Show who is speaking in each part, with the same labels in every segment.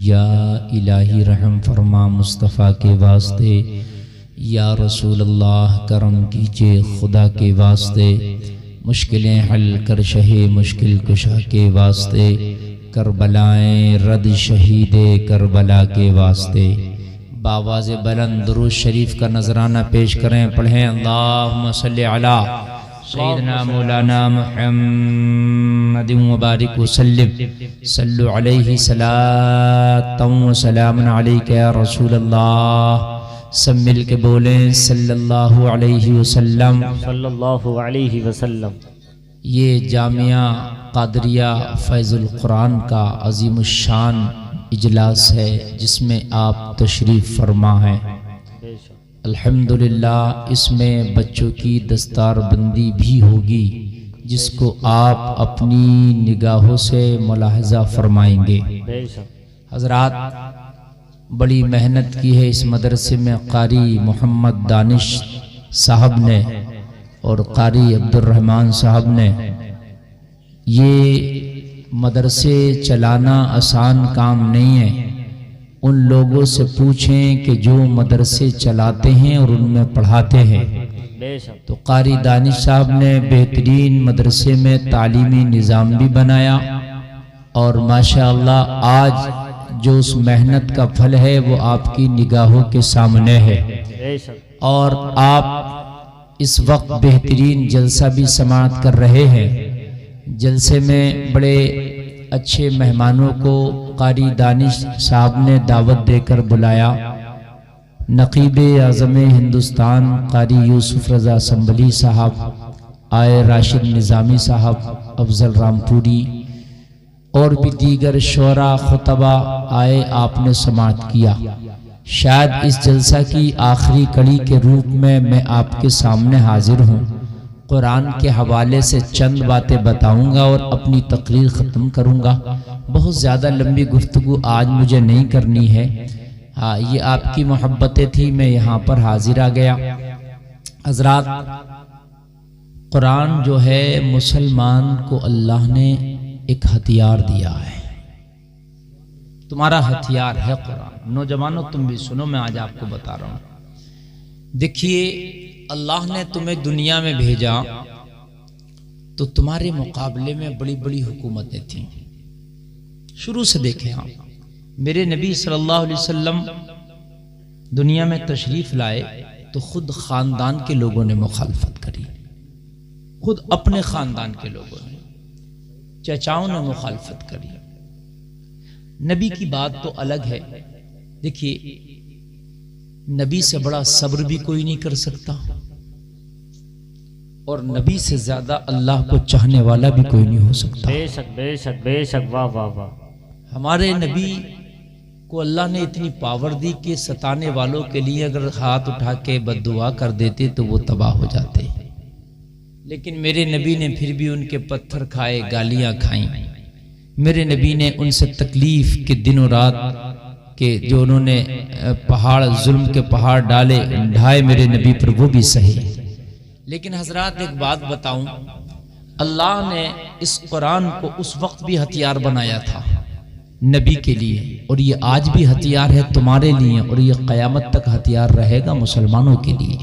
Speaker 1: یا الہی رحم فرما مصطفیٰ کے واسطے، یا رسول اللہ کرم کیجئے خدا کے واسطے، مشکلیں حل کر شہ مشکل کشا کے واسطے، کربلائیں رد شہید کربلا کے واسطے۔ باواز بلند درود شریف کا نذرانہ پیش کریں، پڑھیں اللہم صلی علی سیدنا مولانا محمد مبارک وسلم، صلو علیہ صلاۃ و سلام علیک یا رسول اللہ۔ سب مل کے بولیں صلی اللہ علیہ وسلم،
Speaker 2: صلی اللہ علیہ وسلم۔
Speaker 1: یہ جامعہ قادریہ فیض القرآن کا عظیم الشان اجلاس ہے جس میں آپ تشریف فرما ہیں۔ الحمدللہ اس میں بچوں کی دستار بندی بھی ہوگی جس کو آپ اپنی نگاہوں سے ملاحظہ فرمائیں گے۔ حضرات بڑی محنت کی ہے اس مدرسے میں قاری محمد دانش صاحب نے اور قاری عبد الرحمن صاحب نے۔ یہ مدرسے چلانا آسان کام نہیں ہے۔ ان لوگوں سے پوچھیں کہ جو مدرسے چلاتے ہیں اور ان میں پڑھاتے ہیں۔ تو قاری دانش صاحب نے بہترین مدرسے میں تعلیمی نظام بھی بنایا، اور ماشاءاللہ آج جو اس محنت کا پھل ہے وہ آپ کی نگاہوں کے سامنے ہے، اور آپ اس وقت بہترین جلسہ بھی سماعت کر رہے ہیں۔ جلسے میں بڑے اچھے مہمانوں کو قاری دانش صاحب نے دعوت دے کر بلایا۔ نقیب اعظم ہندوستان قاری یوسف رضا سنبھلی صاحب، آئے راشد نظامی صاحب، افضل رامپوری اور بھی دیگر شعراء خطبہ آئے، آپ نے سماعت کیا۔ شاید اس جلسہ کی آخری کڑی کے روپ میں آپ کے سامنے حاضر ہوں۔ قرآن کے حوالے سے چند باتیں بتاؤں گا اور اپنی تقریر ختم کروں گا۔ بہت زیادہ لمبی گفتگو آج مجھے نہیں کرنی ہے، یہ آپ کی محبتیں تھی، میں یہاں پر حاضر آ گیا۔ حضرات قرآن جو ہے مسلمان کو اللہ نے ایک ہتھیار دیا ہے، تمہارا ہتھیار ہے قرآن۔ نوجوانوں تم بھی سنو، میں آج آپ کو بتا رہا ہوں۔ دیکھیے اللہ نے تمہیں دنیا میں بھیجا تو تمہارے مقابلے میں بڑی بڑی حکومتیں تھیں۔ شروع سے دیکھیں آپ، میرے نبی صلی اللہ علیہ وسلم دنیا میں تشریف لائے تو خود خاندان کے لوگوں نے مخالفت کری، خود اپنے خاندان کے لوگوں نے، چچاؤں نے مخالفت کری۔ نبی کی بات تو الگ ہے۔ دیکھیے نبی سے بڑا صبر بھی کوئی نہیں کر سکتا، اور نبی سے زیادہ اللہ کو چاہنے والا بھی کوئی نہیں ہو سکتا۔
Speaker 2: بے شک بے شک بے شک، واہ واہ واہ۔
Speaker 1: ہمارے نبی کو اللہ نے اتنی پاور دی کہ ستانے والوں کے لیے اگر ہاتھ اٹھا کے بد دعا کر دیتے تو وہ تباہ ہو جاتے، لیکن میرے نبی نے پھر بھی ان کے پتھر کھائے، گالیاں کھائیں۔ میرے نبی نے ان سے تکلیف کے دن و رات کہ جو انہوں نے پہاڑ ظلم کے پہاڑ ڈھائے میرے نبی پر، وہ بھی سہے۔ لیکن حضرات ایک بات بتاؤں، اللہ نے اس قرآن کو اس وقت بھی ہتھیار بنایا تھا نبی کے لیے، اور یہ آج بھی ہتھیار ہے تمہارے لیے، اور یہ قیامت تک ہتھیار رہے گا مسلمانوں کے لیے۔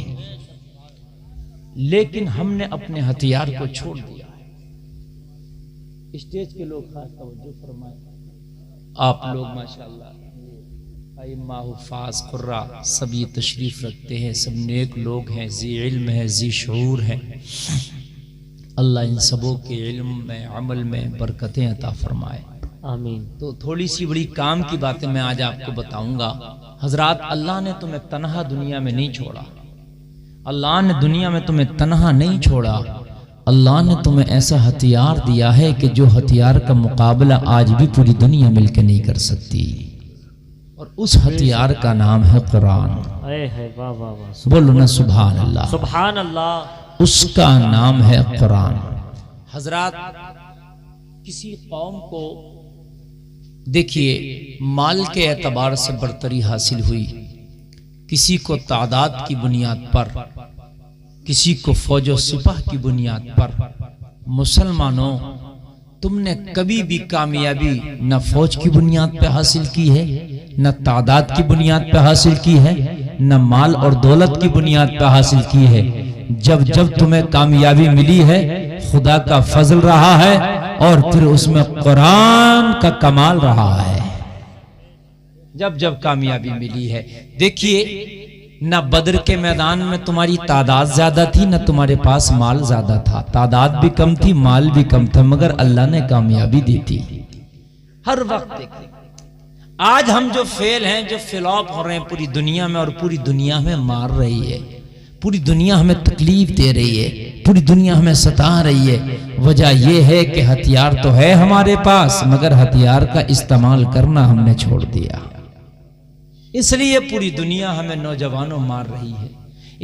Speaker 1: لیکن ہم نے اپنے ہتھیار کو چھوڑ دیا ہے۔ اسٹیج کے لوگ خاص توجہ فرمائیں، آپ لوگ ماشاءاللہ ائمہ حفاظ قراء سب یہ تشریف رکھتے ہیں، سب نیک لوگ ہیں، ذی علم ہے، ذی شعور ہے۔ اللہ ان سبوں کے علم میں عمل میں برکتیں عطا فرمائے،
Speaker 2: آمین۔
Speaker 1: تو تھوڑی سی بڑی کام کی باتیں میں آج آپ کو بتاؤں گا۔ حضرات اللہ نے تمہیں تنہا دنیا میں نہیں چھوڑا، اللہ نے دنیا میں تمہیں تنہا نہیں چھوڑا، اللہ نے تمہیں ایسا ہتھیار دیا ہے کہ جو ہتھیار کا مقابلہ آج بھی پوری دنیا مل کے نہیں کر سکتی، اور اس ہتھیار کا نام ہے قرآن۔ بولو نا سبحان اللہ،
Speaker 2: سبحان اللہ۔
Speaker 1: اس کا نام ہے قرآن۔ حضرات کسی قوم کو دیکھیے مال کے اعتبار سے برتری حاصل ہوئی، کسی کو تعداد کی بنیاد پر، کسی کو فوج و سپاہ کی بنیاد پر۔ مسلمانوں تم نے کبھی بھی کامیابی نہ فوج کی بنیاد پہ حاصل کی ہے، نہ تعداد کی بنیاد پہ حاصل کی ہے، نہ مال اور دولت کی بنیاد پہ حاصل کی ہے۔ جب جب تمہیں کامیابی ملی ہے خدا کا فضل رہا ہے، اور پھر اس میں قرآن کا کمال رہا ہے۔ جب جب کامیابی ملی ہے، دیکھیے نہ بدر کے میدان میں تمہاری تعداد زیادہ تھی، نہ تمہارے پاس مال زیادہ تھا، تعداد بھی کم تھی، مال بھی کم تھا، مگر اللہ نے کامیابی دی تھی۔ ہر وقت دیکھیں آج ہم جو فیل ہیں، جو فلاپ ہو رہے ہیں پوری دنیا میں، اور پوری دنیا ہمیں مار رہی ہے، پوری دنیا ہمیں تکلیف دے رہی ہے، پوری دنیا ہمیں ستا رہی ہے، وجہ یہ ہے کہ ہتھیار تو ہے ہمارے پاس مگر ہتھیار کا استعمال کرنا ہم نے چھوڑ دیا۔ اس لیے پوری دنیا ہمیں نوجوانوں مار رہی ہے،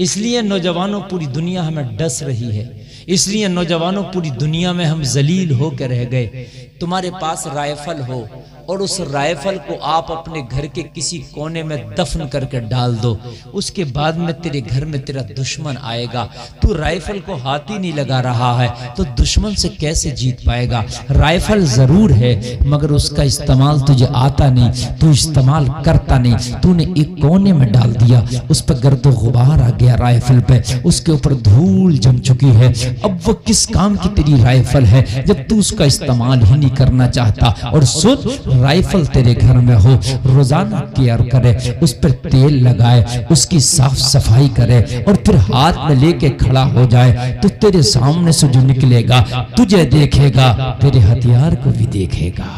Speaker 1: اس لیے نوجوانوں پوری دنیا ہمیں ڈس رہی ہے، اس لیے نوجوانوں پوری دنیا میں ہم ذلیل ہو کے رہ گئے۔ تمہارے پاس رائفل ہو اور اس رائفل کو آپ اپنے گھر کے کسی کونے میں دفن کر کے ڈال دو، اس کے بعد میں تیرے گھر میں تیرا دشمن آئے گا، تو رائفل کو ہاتھ ہی نہیں لگا رہا ہے تو دشمن سے کیسے جیت پائے گا؟ رائفل ضرور ہے مگر اس کا استعمال تجھے آتا نہیں، تو استعمال کرتا نہیں، تو نے ایک کونے میں ڈال دیا، اس پہ گرد و غبار آ گیا رائفل پہ، اس کے اوپر دھول جم چکی ہے۔ اب وہ کس کام کی تیری رائفل ہے جب تو اس کا استعمال ہی نہیں کرنا چاہتا؟ اور سن، رائفل تیرے گھر میں ہو، روزانہ کیئر کرے، اس پر تیل لگائے، اس کی صاف صفائی کرے، اور پھر ہاتھ میں لے کے کھڑا ہو جائے تو تیرے سامنے سے جو نکلے گا تجھے دیکھے گا، تیرے ہتھیار کو بھی دیکھے گا۔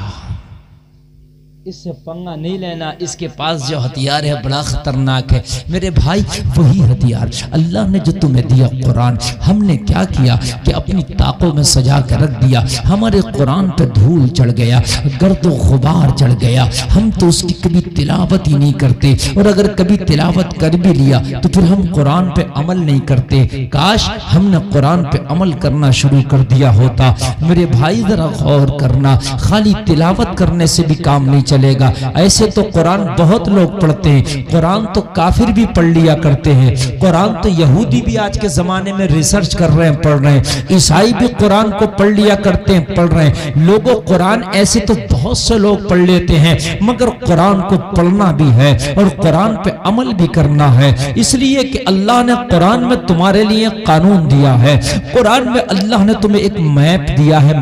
Speaker 1: اس سے پنگا نہیں لینا، اس کے پاس جو ہتھیار ہے بڑا خطرناک ہے۔ میرے بھائی وہی ہتھیار اللہ نے جو تمہیں دیا قرآن، ہم نے کیا کیا کہ اپنی طاقوں میں سجا کے رکھ دیا، ہمارے قرآن پہ دھول چڑھ گیا، گرد و غبار چڑھ گیا، ہم تو اس کی کبھی تلاوت ہی نہیں کرتے، اور اگر کبھی تلاوت کر بھی لیا تو پھر ہم قرآن پہ عمل نہیں کرتے۔ کاش ہم نے قرآن پہ عمل کرنا شروع کر دیا ہوتا۔ میرے بھائی ذرا غور کرنا، خالی تلاوت کرنے سے بھی کام نہیں چلے گا۔ ایسے تو قرآن بہت لوگ پڑھتے ہیں، قرآن تو کافر بھی پڑھ لیا کرتے ہیں، قرآن تو یہودی بھی آج کے زمانے میں ریسرچ کر رہے ہیں، پڑھ رہے ہیں، عیسائی بھی قرآن کو پڑھ لیا کرتے ہیں، پڑھ رہے ہیں۔ لوگوں قرآن ایسے تو بہت سے لوگ پڑھ لیتے ہیں، مگر قرآن کو پڑھنا بھی ہے اور قرآن پہ عمل بھی کرنا ہے، اس لیے کہ اللہ نے قرآن میں تمہارے لیے قانون دیا ہے۔ قرآن میں اللہ نے تمہیں ایک میپ دیا ہے،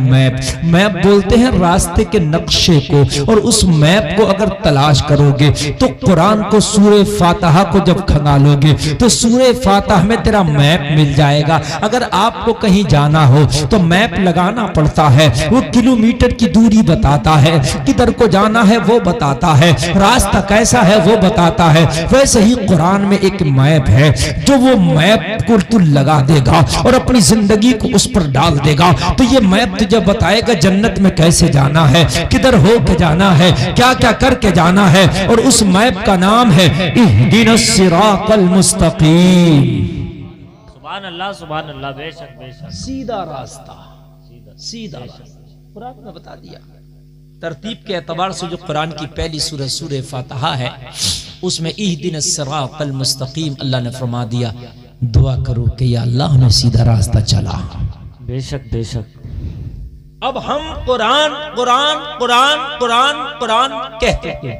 Speaker 1: میپ بولتے ہیں راستے کے نقشے کو، اور اس میپ کو اگر تلاش کرو گے تو قرآن کو سورہ فاتحہ کو جب کھنگالو گے تو سورہ فاتحہ میں تیرا میپ مل جائے گا۔ اگر آپ کو کہیں جانا ہو تو میپ لگانا پڑتا ہے، وہ کلومیٹر کی دوری بتاتا ہے، کدھر کو جانا ہے وہ بتاتا ہے، راستہ کیسا ہے وہ بتاتا ہے۔ ویسے ہی قرآن میں ایک میپ ہے، جو وہ میپ کو تو لگا دے گا اور اپنی زندگی کو اس پر ڈال دے گا تو یہ میپ تجھے بتائے گا جنت میں کیسے جانا ہے، کدھر ہو کے جانا ہے، کیا کیا کر کے جانا ہے، اور اس میپ کا نام ہے اہدنا الصراط المستقیم۔
Speaker 2: سبحان اللہ سبحان اللہ، بے شک بے شک،
Speaker 1: سیدھا راستہ، سیدھا راستہ قرآن نے بتا دیا۔ ترتیب کے اعتبار سے جو قرآن کی پہلی سورہ سورہ فاتحہ ہے، اس میں اہدنا الصراط المستقیم اللہ نے فرما دیا، دعا کرو کہ یا اللہ ہمیں سیدھا راستہ چلا۔
Speaker 2: بے شک بے شک۔
Speaker 1: اب ہم قرآن قرآن قرآن قرآن قرآن کہتے ہیں،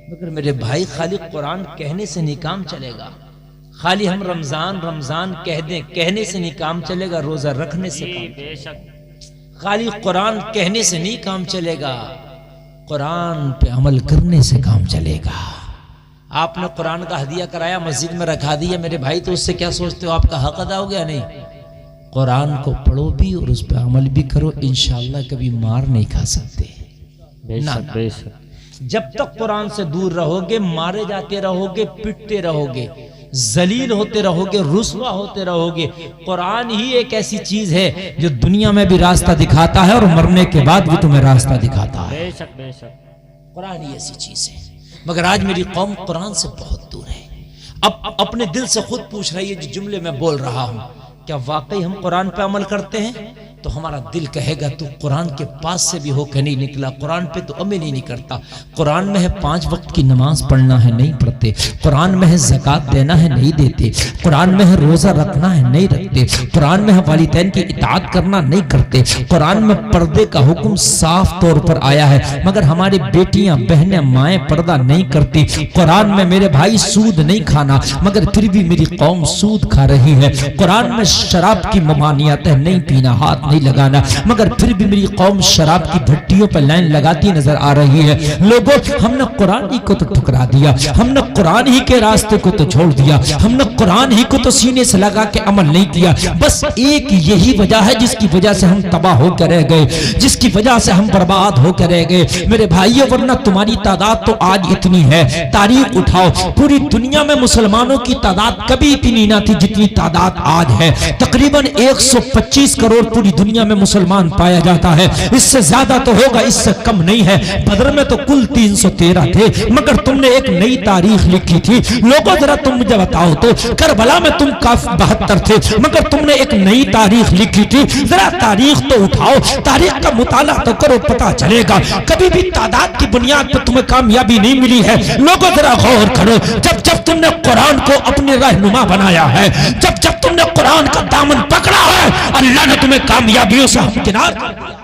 Speaker 1: مگر میرے بھائی خالی قرآن کہنے سے نہیں کام چلے گا، خالی ہم رمضان رمضان کہہ دیں، کہنے سے نہیں کام چلے گا، روزہ رکھنے سے کام
Speaker 2: بے شک،
Speaker 1: خالی قرآن کہنے سے نہیں کام چلے گا، قرآن پہ عمل کرنے سے کام چلے گا۔ آپ نے قرآن کا ہدیہ کرایا، مسجد میں رکھا دیا، میرے بھائی تو اس سے کیا سوچتے ہو، آپ کا حق ادا ہو گیا؟ نہیں، قرآن کو پڑھو بھی اور اس پہ عمل بھی کرو، انشاءاللہ کبھی مار نہیں کھا سکتے۔
Speaker 2: بے شک بے شک۔
Speaker 1: جب تک قرآن سے دور رہو گے مارے جاتے رہو گے، پٹتے رہو گے، ذلیل ہوتے رہو گے، رسوا ہوتے رہو گے۔ قرآن ہی ایک ایسی چیز ہے جو دنیا میں بھی راستہ دکھاتا ہے اور مرنے کے بعد بھی تمہیں راستہ دکھاتا ہے۔
Speaker 2: بے شک بے شک،
Speaker 1: قرآن ہی ایسی چیز ہے، مگر آج میری قوم قرآن سے بہت دور ہے۔ اب اپنے دل سے خود پوچھ رہی ہے، جو جملے میں بول رہا ہوں، کیا واقعی ہم قرآن پہ عمل کرتے ہیں؟ تو ہمارا دل کہے گا تو قرآن کے پاس سے بھی ہو کے نہیں نکلا، قرآن پہ تو عمل ہی نہیں کرتا۔ قرآن میں ہے 5 وقت کی نماز پڑھنا ہے نہیں پڑھتے، قرآن میں ہے زکوٰۃ دینا ہے نہیں دیتے، قرآن میں ہے روزہ رکھنا ہے نہیں رکھتے، قرآن میں ہے والدین کی اطاعت کرنا نہیں کرتے، قرآن میں پردے کا حکم صاف طور پر آیا ہے، مگر ہماری بیٹیاں بہنیں مائیں پردہ نہیں کرتی۔ قرآن میں میرے بھائی سود نہیں کھانا، مگر پھر بھی میری قوم سود کھا رہی ہے۔ قرآن میں شراب کی ممانعت ہے، نہیں پینا، ہاتھ نہیں لگانا، مگر پھر بھی میری قوم شراب کی بھٹیوں پر لائن لگاتی نظر آ رہی ہے۔ لوگوں، ہم نے قرآن ہی کو تو ٹھکرا دیا، ہم نے قرآن ہی کے راستے کو تو چھوڑ دیا، ہم نے قرآن ہی کو تو سینے سے لگا کے عمل نہیں کیا۔ بس ایک یہی وجہ ہے جس کی وجہ سے ہم تباہ ہو کے رہ گئے، جس کی وجہ سے ہم برباد ہو کے رہ گئے میرے بھائیو، ورنہ تمہاری تعداد تو آج اتنی ہے۔ تاریخ اٹھاؤ، پوری دنیا میں مسلمانوں کی تعداد کبھی اتنی نہ تھی جتنی تعداد آج ہے۔ تقریباً 125 کروڑ پوری دنیا میں مسلمان پایا جاتا ہے، اس سے زیادہ تو ہوگا، اس سے کم نہیں ہے۔ بدر میں تو کل 313 تھے، مگر تم نے ایک نئی تاریخ لکھی تھی۔ لوگوں ذرا تم مجھے بتاؤ تو، کربلا میں تم 72 تھے، مگر تم نے ایک نئی تاریخ لکھی تھی۔ ذرا تاریخ تو اٹھاؤ، تاریخ کا مطالعہ تو کرو، پتہ چلے گا۔ کبھی بھی تعداد کی بنیاد پر تمہیں کامیابی نہیں ملی ہے۔ لوگوں ذرا غور کرو، جب تم نے قرآن کو اپنے رہنما بنایا ہے، جب تم نے قرآن کا دامن پکڑا ہے، اللہ نے تمہیں کامیابیوں سے ہمکنار کر دیا۔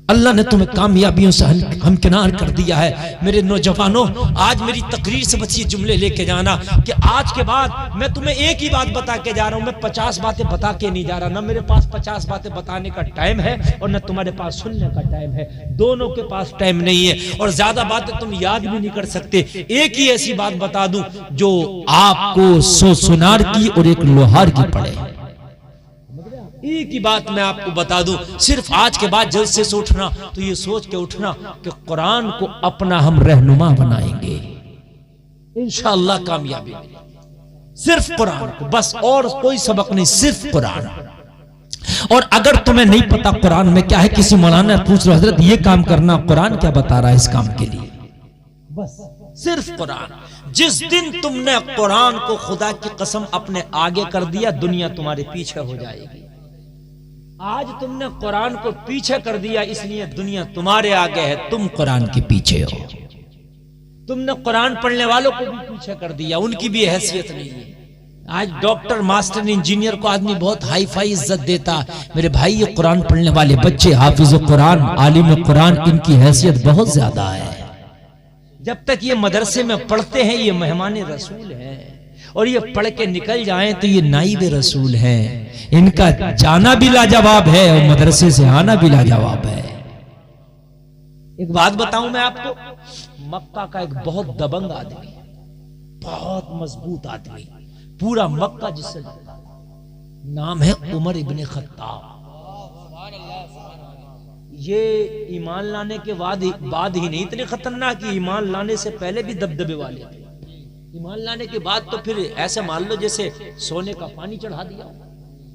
Speaker 1: اللہ نے تمہیں کامیابیوں سے ہمکنار کر دیا ہے۔ میرے نوجوانوں، آج میری تقریر سے بس یہ جملے لے کے جانا کہ آج کے بعد میں تمہیں ایک ہی بات بتا کے جا رہا ہوں، میں 50 باتیں بتا کے نہیں جا رہا، نہ میرے پاس 50 باتیں بتانے کا ٹائم ہے اور نہ تمہارے پاس سننے کا ٹائم ہے، دونوں کے پاس ٹائم نہیں ہے، اور زیادہ باتیں تم یاد بھی نہیں کر سکتے۔ ایک ہی ایسی بات بتا دوں جو آپ کو 100 سونار کی اور ایک لوہار کی پڑے۔ ایک ہی بات میں آپ کو بتا دوں، صرف آج کے بعد جلسے سے اٹھنا تو یہ سوچ کے اٹھنا کہ قرآن کو اپنا ہم رہنما بنائیں گے، انشاءاللہ کامیابی ملے گی۔ صرف قرآن کو، بس اور کوئی سبق نہیں، صرف قرآن۔ اور اگر تمہیں نہیں پتا قرآن میں کیا ہے، کسی مولانا پوچھ لو، حضرت یہ کام کرنا، قرآن کیا بتا رہا ہے اس کام کے لیے؟ بس صرف قرآن۔ جس دن تم نے قرآن کو خدا کی قسم اپنے آگے کر دیا، دنیا تمہارے پیچھے ہو جائے گی۔ آج تم نے قرآن کو پیچھے کر دیا، اس لیے دنیا تمہارے آگے ہے، تم قرآن کے پیچھے ہو۔ تم نے قرآن پڑھنے والوں کو بھی پیچھے کر دیا، ان کی بھی حیثیت نہیں ہے۔ آج ڈاکٹر، ماسٹر، انجینئر کو آدمی بہت ہائی فائی عزت دیتا۔ میرے بھائی، یہ قرآن پڑھنے والے بچے، حافظ قرآن، عالم قرآن، ان کی حیثیت بہت زیادہ ہے۔ جب تک یہ مدرسے میں پڑھتے ہیں، یہ مہمان رسول ہیں، اور یہ پڑھ کے نکل جائیں تو یہ نائب رسول ہیں۔ ان کا جانا بھی لاجواب ہے اور مدرسے سے آنا بھی لاجواب ہے۔ ایک بات بتاؤں میں آپ کو، مکہ کا ایک بہت دبنگ آدمی، بہت مضبوط آدمی، پورا مکہ جس سے لگتا ہے، نام ہے عمر ابن خطاب۔ یہ ایمان لانے کے بعد ہی نہیں اتنے خطرناک، ایمان لانے سے پہلے بھی دبدبے والے تھے۔ ایمان لانے کے بعد تو پھر ایسے مان لو جیسے سونے کا پانی چڑھا دیا،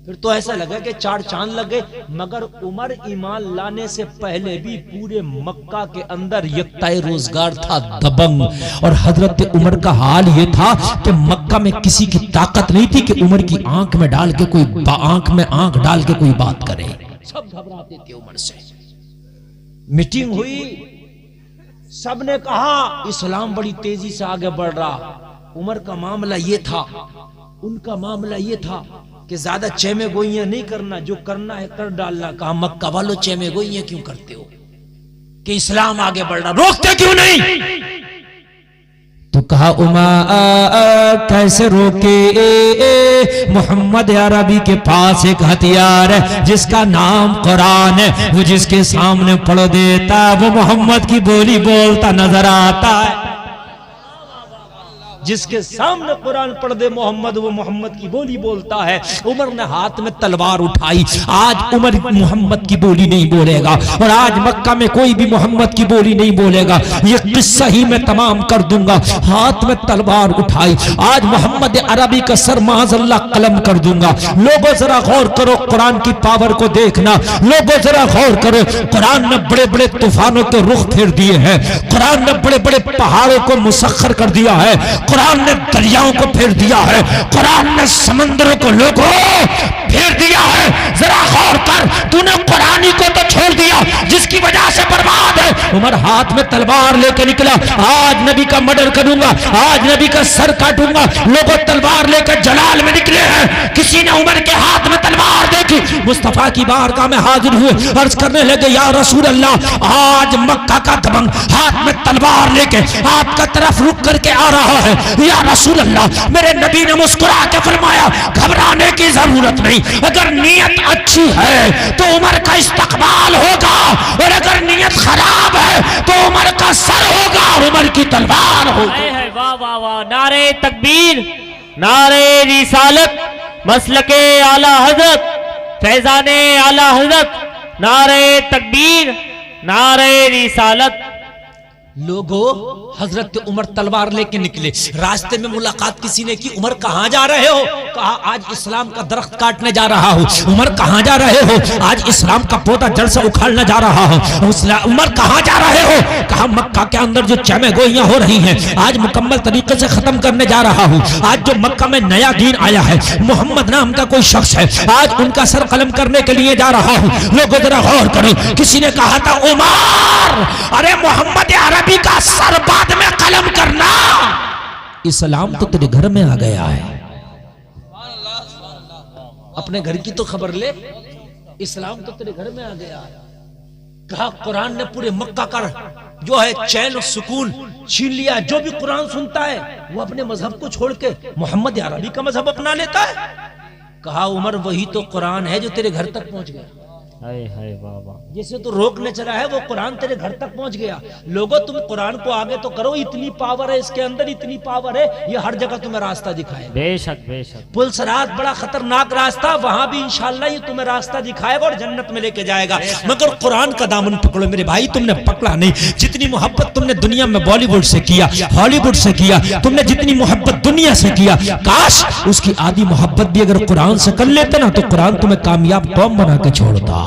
Speaker 1: پھر تو ایسا لگا کہ 4 چاند لگ گئے۔ مگر عمر ایمان لانے سے پہلے بھی پورے مکہ کے اندر یکتائے روزگار تھا، دبنگ۔ اور حضرت عمر کا حال یہ تھا کہ مکہ میں کسی کی طاقت نہیں تھی کہ عمر کی آنکھ میں ڈال کے کوئی آنکھ ڈال کے کوئی بات کرے، سب گھبراتے تھے عمر سے۔ میٹنگ ہوئی، سب نے کہا اسلام بڑی تیزی سے آگے بڑھ رہا۔ عمر کا معاملہ یہ تھا، ان کا معاملہ یہ تھا کہ زیادہ چیمے گوئیاں نہیں کرنا، جو کرنا ہے کر ڈالنا۔ کہا مکہ والو چیمے گوئیاں کیوں کرتے ہو کہ اسلام آگے بڑھ رہا، روکتے کیوں نہیں؟ تو کہا کیسے روکے، محمد عربی کے پاس ایک ہتھیار ہے جس کا نام قرآن ہے، وہ جس کے سامنے پڑھ دیتا وہ محمد کی بولی بولتا نظر آتا ہے۔ جس کے سامنے قرآن پڑھ دے محمد، وہ محمد کی بولی بولتا ہے۔ عمر نے ہاتھ میں تلوار اٹھائی، آج عمر محمد کی بولی نہیں بولے گا، اور آج مکہ میں کوئی بھی محمد کی بولی نہیں بولے گا، یہ قصہ ہی میں تمام کر دوں گا۔ ہاتھ میں تلوار اٹھائی، آج محمد عربی کا سر معاذ اللہ قلم کر دوں گا۔ لوگوں ذرا غور کرو، قرآن کی پاور کو دیکھنا، لوگوں ذرا غور کرو، قرآن نے بڑے بڑے طوفانوں کے رخ پھیر دیے ہیں، قرآن نے بڑے بڑے پہاڑوں کو مسخر کر دیا ہے، قرآن نے دریاؤں کو پھیر دیا ہے، قرآن نے سمندروں کو لوگوں پھیر دیا ہے۔ ذرا غور کر، تو نے قرآنی کو تو چھوڑ دیا جس کی وجہ سے برباد ہے۔ عمر ہاتھ میں تلوار لے کے نکلا، آج نبی کا مرڈر کروں گا، آج نبی کا سر کاٹوں گا۔ لوگوں تلوار لے کر جلال میں نکلے ہیں، کسی نے عمر کے ہاتھ میں تلوار دیکھی، مصطفیٰ کی بارگاہ میں حاضر ہوئے، عرض کرنے لگے یا رسول اللہ، آج مکہ کا دبنگ ہاتھ میں تلوار لے کے آپ کا طرف رک کر کے آ رہا ہے۔ یا رسول اللہ، میرے نبی نے مسکرا کے فرمایا گھبرانے کی ضرورت نہیں، اگر نیت اچھی ہے تو عمر کا استقبال ہوگا، اور اگر نیت خراب ہے تو عمر کا سر ہوگا اور عمر کی تلوار ہوگی۔
Speaker 2: واہ واہ واہ، نعرہ تکبیر، نعرہ رسالت، مسلک اعلی حضرت، فیضان اعلی حضرت، نعرہ تکبیر، نعرہ رسالت۔
Speaker 3: لوگو حضرت عمر تلوار لے کے نکلے، راستے میں ملاقات کسی نے کی، عمر کہاں جا رہے ہو؟ کہا آج اسلام کا درخت کاٹنے جا رہا ہوں۔ عمر کہاں جا رہے ہو؟ آج اسلام کا پودا جڑ سے اکھاڑنے جا رہا ہوں۔ عمر کہاں جا رہے ہو؟ کہا مکہ کے اندر جو چمے گوئیاں ہو رہی ہیں آج مکمل طریقے سے ختم کرنے جا رہا ہوں۔ آج جو مکہ میں نیا دین آیا ہے، محمد نام کا کوئی شخص ہے، آج ان کا سر قلم کرنے کے لیے جا رہا ہوں۔ لوگوں ذرا غور کرو، کسی نے کہا تھا عمر، ارے محمد عربی کا سر بعد میں قلم کرنا، اسلام تو تیرے گھر میں آ گیا ہے۔ اپنے گھر کی تو خبر لے، اسلام تو تیرے گھر میں آ گیا ہے۔ کہا قرآن نے پورے مکہ کا جو ہے چین و سکون چھین لیا، جو بھی قرآن سنتا ہے وہ اپنے مذہب کو چھوڑ کے محمد عربی کا مذہب اپنا لیتا ہے۔ کہا عمر وہی تو قرآن ہے جو تیرے گھر تک پہنچ گیا، جسے تو روکنے چلا ہے وہ قرآن تیرے گھر تک پہنچ گیا۔ لوگوں تم قرآن کو آگے تو کرو، اتنی پاور ہے اس کے اندر، اتنی پاور ہے، یہ ہر جگہ تمہیں راستہ دکھائے گا۔
Speaker 2: بے شک بے شک،
Speaker 3: پل صراط بڑا خطرناک راستہ، وہاں بھی انشاءاللہ یہ تمہیں راستہ دکھائے گا اور جنت میں لے کے جائے گا، مگر قرآن کا دامن پکڑو میرے بھائی، تم نے پکڑا نہیں۔ جتنی محبت تم نے دنیا میں بالی ووڈ سے کیا، ہالی ووڈ سے کیا، تم نے جتنی محبت دنیا سے کیا، کاش اس کی آدھی محبت بھی اگر قرآن سے کر لیتے نا تو قرآن تمہیں کامیاب قوم بنا کے چھوڑتا۔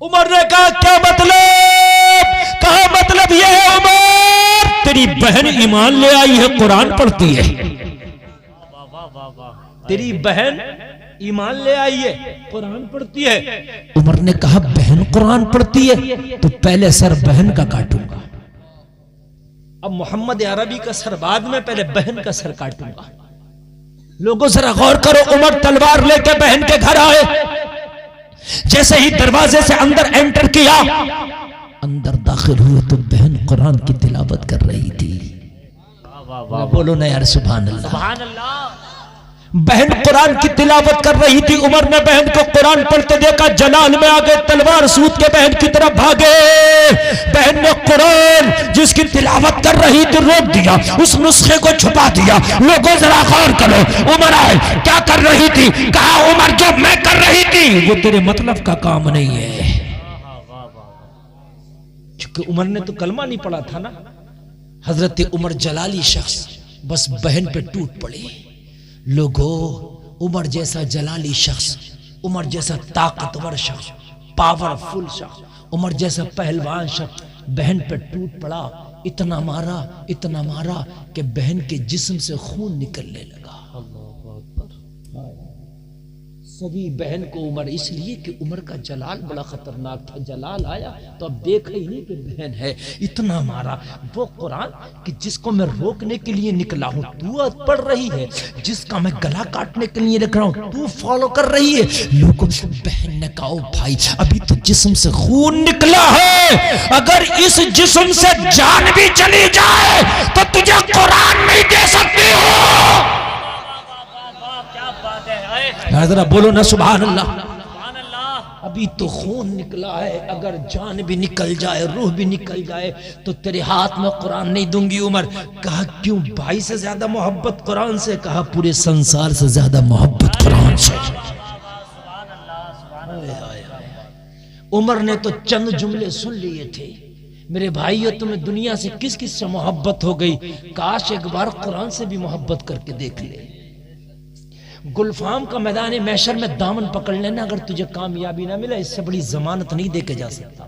Speaker 3: عمر نے کہا کیا مطلب؟ کہا مطلب یہ ہے عمر، تیری بہن ایمان لے آئی ہے، قرآن پڑھتی ہے، تیری بہن ایمان لے آئی ہے، قرآن پڑھتی ہے۔ عمر نے کہا بہن قرآن پڑھتی ہے تو پہلے سر بہن کا کاٹوں گا، اب محمد عربی کا سر بعد میں، پہلے بہن کا سر کاٹوں گا۔ لوگوں ذرا غور کرو، عمر تلوار لے کے بہن کے گھر آئے، جیسے ہی دروازے سے اندر انٹر کیا، اندر داخل ہوئے تو بہن قرآن کی تلاوت کر رہی تھی۔ بولو نا یار سبحان اللہ،
Speaker 2: سبحان اللہ۔
Speaker 3: بہن قرآن کی تلاوت کر رہی تھی، عمر نے بہن کو قرآن پڑھتے دیکھا، جلال میں آگے تلوار سوت کے بہن کی طرف بھاگے۔ بہن نے قرآن جس کی تلاوت کر رہی تھی روک دیا، اس نسخے کو چھپا دیا۔ لوگوں ذرا غور کرو، عمر آئے کیا کر رہی تھی؟ کہا عمر جو میں کر رہی تھی وہ تیرے مطلب کا کام نہیں ہے، چونکہ عمر نے تو کلمہ نہیں پڑھا تھا نا۔ حضرت عمر جلالی شخص بس بہن پہ ٹوٹ پڑے۔ لوگو عمر جیسا جلالی شخص، عمر جیسا طاقتور شخص، پاورفل شخص، عمر جیسا پہلوان شخص بہن پہ ٹوٹ پڑا، اتنا مارا کہ بہن کے جسم سے خون نکلنے لگا۔ سبھی بہن کو عمر، اس لیے کہ عمر کا جلال بڑا خطرناک تھا، جلال آیا تو اب دیکھا ہی نہیں کہ بہن ہے، اتنا مارا۔ وہ قرآن کہ جس کو میں روکنے کے لیے نکلا ہوں تو پڑھ رہی ہے، جس کا میں گلا کاٹنے کے لیے نکلا ہوں تو فالو کر رہی ہے۔ لوگوں بہن نے کہا بھائی ابھی تو جسم سے خون نکلا ہے، اگر اس جسم سے جان بھی چلی جائے تو تجھے قرآن نہیں دے سکتی ہو۔ ذرا بولو نا سبحان اللہ۔ ابھی تو خون نکلا ہے، اگر جان بھی نکل جائے، روح بھی نکل جائے تو تیرے ہاتھ میں قرآن نہیں دوں گی عمر۔ کہا کیوں بھائی سے زیادہ محبت قرآن سے؟ کہا پورے سنسار سے زیادہ محبت قرآن سے۔ عمر نے تو چند جملے سن لیے تھے، میرے بھائیو تمہیں دنیا سے کس کس سے محبت ہو گئی، کاش ایک بار قرآن سے بھی محبت کر کے دیکھ لے۔ گلفام کا میدان محشر میں دامن پکڑ لینا، اگر تجھے کامیابی نہ ملے اس سے بڑی ضمانت نہیں دے کے جا سکتا۔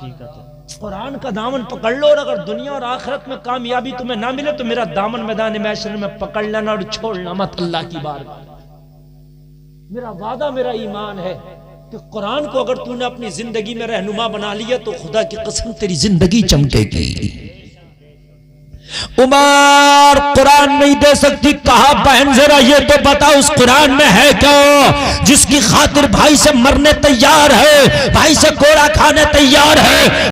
Speaker 2: حقیقت ہے۔
Speaker 3: قرآن کا دامن پکڑ لو، اور اگر دنیا اور آخرت میں کامیابی تمہیں نہ ملے تو میرا دامن میدان محشر میں پکڑ لینا اور چھوڑنا مت اللہ کی بارگاہ۔ میرا وعدہ، میرا ایمان ہے کہ قرآن کو اگر تو نے اپنی زندگی میں رہنما بنا لیا تو خدا کی قسم تیری زندگی چمکے گی۔ عمر قرآن نہیں دے سکتی، کہا بہن ذرا یہ تو بتا اس قرآن میں ہے کیا جس کی خاطر بھائی سے مرنے تیار ہے، بھائی سے کوڑا کھانے تیار ہے،